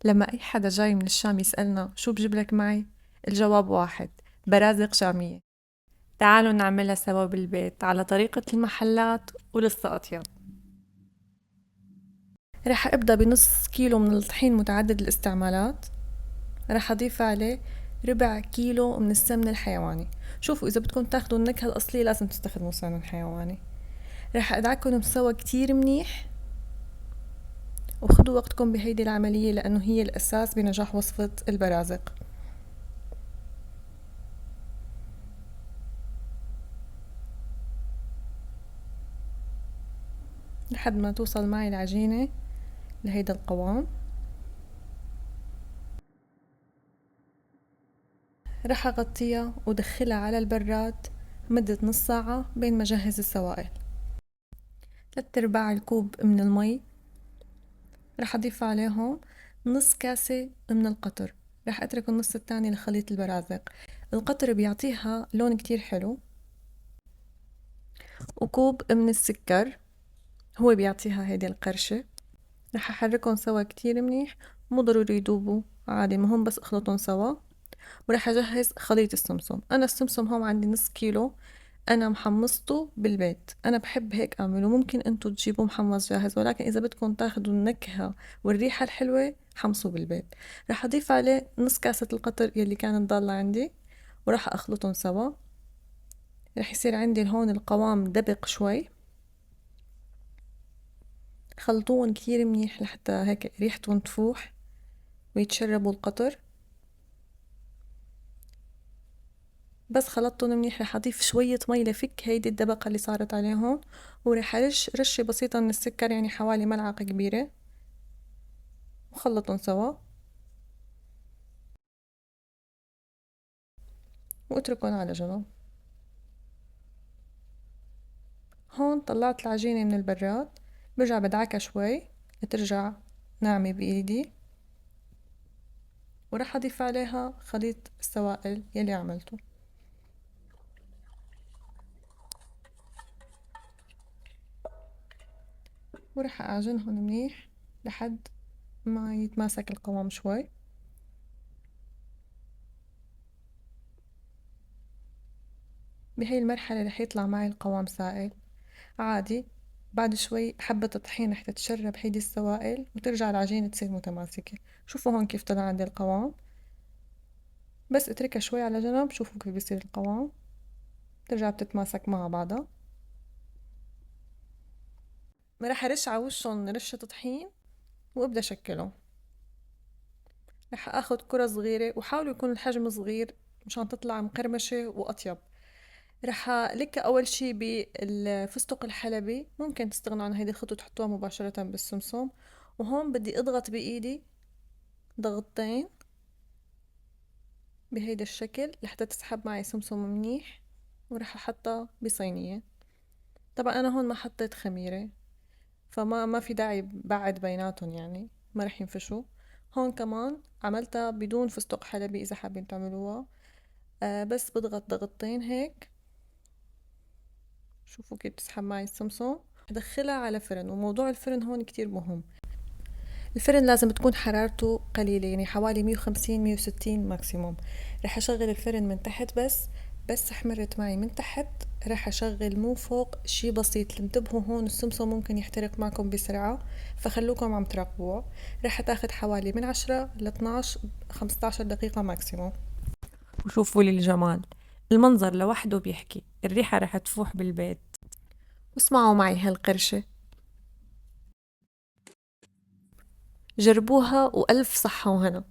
لما أي حدا جاي من الشام يسألنا شو بجيب لك معي، الجواب واحد: برازق شامية. تعالوا نعملها سوا بالبيت على طريقة المحلات ولسه أطيب. رح أبدأ بنص كيلو من الطحين متعدد الاستعمالات. رح أضيف عليه ربع كيلو من السمن الحيواني. شوفوا إذا بدكم تاخدوا النكهة الأصلية لازم تستخدموا سمن حيواني. رح أدعكهم سوا كتير منيح، وخدوا وقتكم بهيدي العملية لأنه هي الأساس بنجاح وصفة البرازق. لحد ما توصل معي العجينة لهيدا القوام. رح أغطيها ودخلها على البراد مدة نص ساعة بين ما جهز السوائل. 3/4 الكوب من المي. رح أضيف عليهم نص كاسة من القطر. رح أترك النص التاني لخليط البرازق. القطر بيعطيها لون كتير حلو. وكوب من السكر، هو بيعطيها هيدي القرشة. رح أحركهم سوا كتير منيح، مو ضروري يدوبوا عادي، مهم بس اخلطهم سوا. ورح أجهز خليط السمسم. أنا السمسم هون عندي نص كيلو، أنا محمصته بالبيت. أنا بحب هيك أعمله، ممكن أنتوا تجيبوه محمص جاهز، ولكن إذا بدكم تاخدوا النكهة والريحة الحلوة حمصوه بالبيت. رح أضيف عليه نص كاسة القطر يلي كانت ضالة عندي، ورح أخلطهم سوا. رح يصير عندي هون القوام دبق شوي. خلطوهم كتير منيح لحتى هيك ريحتهم تفوح ويتشربوا القطر. بس خلطتهم منيح رح أضيف شوية مي لفك هيدي الدبقة اللي صارت عليهم، ورح أرش رشة بسيطة من السكر، يعني حوالي ملعقة كبيرة، وخلطهم سوا واتركهم على جنب. هون طلعت العجينة من البراد، برجع بدعكها شوي لترجع ناعمة بإيدي، ورح أضيف عليها خليط السوائل يلي عملته. ورح أعجنهم منيح لحد ما يتماسك القوام شوي. بهي المرحلة رح يطلع معي القوام سائل عادي. بعد شوي حبة الطحين رح تتشرب هيدي السوائل وترجع العجينة تصير متماسكة. شوفوا هون كيف طلع عندي القوام. بس اتركها شوي على جنب، شوفوا كيف بيصير القوام، ترجع بتتماسك مع بعضها. رح ارش على وشهم رشة طحين وابدا شكلهم. رح اخد كرة صغيرة، وحاولوا يكون الحجم صغير مشان تطلع مقرمشة واطيب. رح لك اول شي بالفستق الحلبي، ممكن تستغنوا عن هيدي الخطوة تحطوها مباشرة بالسمسم. وهون بدي اضغط بايدي ضغطتين بهيدا الشكل لحتى تسحب معي سمسم منيح. ورح احطها بصينية. طبعا انا هون ما حطيت خميرة، فما في داعي بعد بيناتهم، يعني ما رح ينفشوا. هون كمان عملتها بدون فستق حلبي اذا حابين تعملوها. بس بضغط ضغطتين هيك. شوفوا كيف بتسحب معي السمسم. بدخلها على فرن، وموضوع الفرن هون كتير مهم. الفرن لازم تكون حرارته قليلة، يعني حوالي 150 160 ماكسيموم. رح أشغل الفرن من تحت بس حمرت معي من تحت رح أشغل مو فوق شي بسيط. انتبهوا هون السمسم ممكن يحترق معكم بسرعة، فخلوكم عم تراقبوه. رح تاخد حوالي من 10 ل 12 15 دقيقة ماكسيموم. وشوفوا لي الجمال، المنظر لوحده بيحكي، الريحة رح تفوح بالبيت. واسمعوا معي هالقرشة، جربوها وألف صحة وهنا.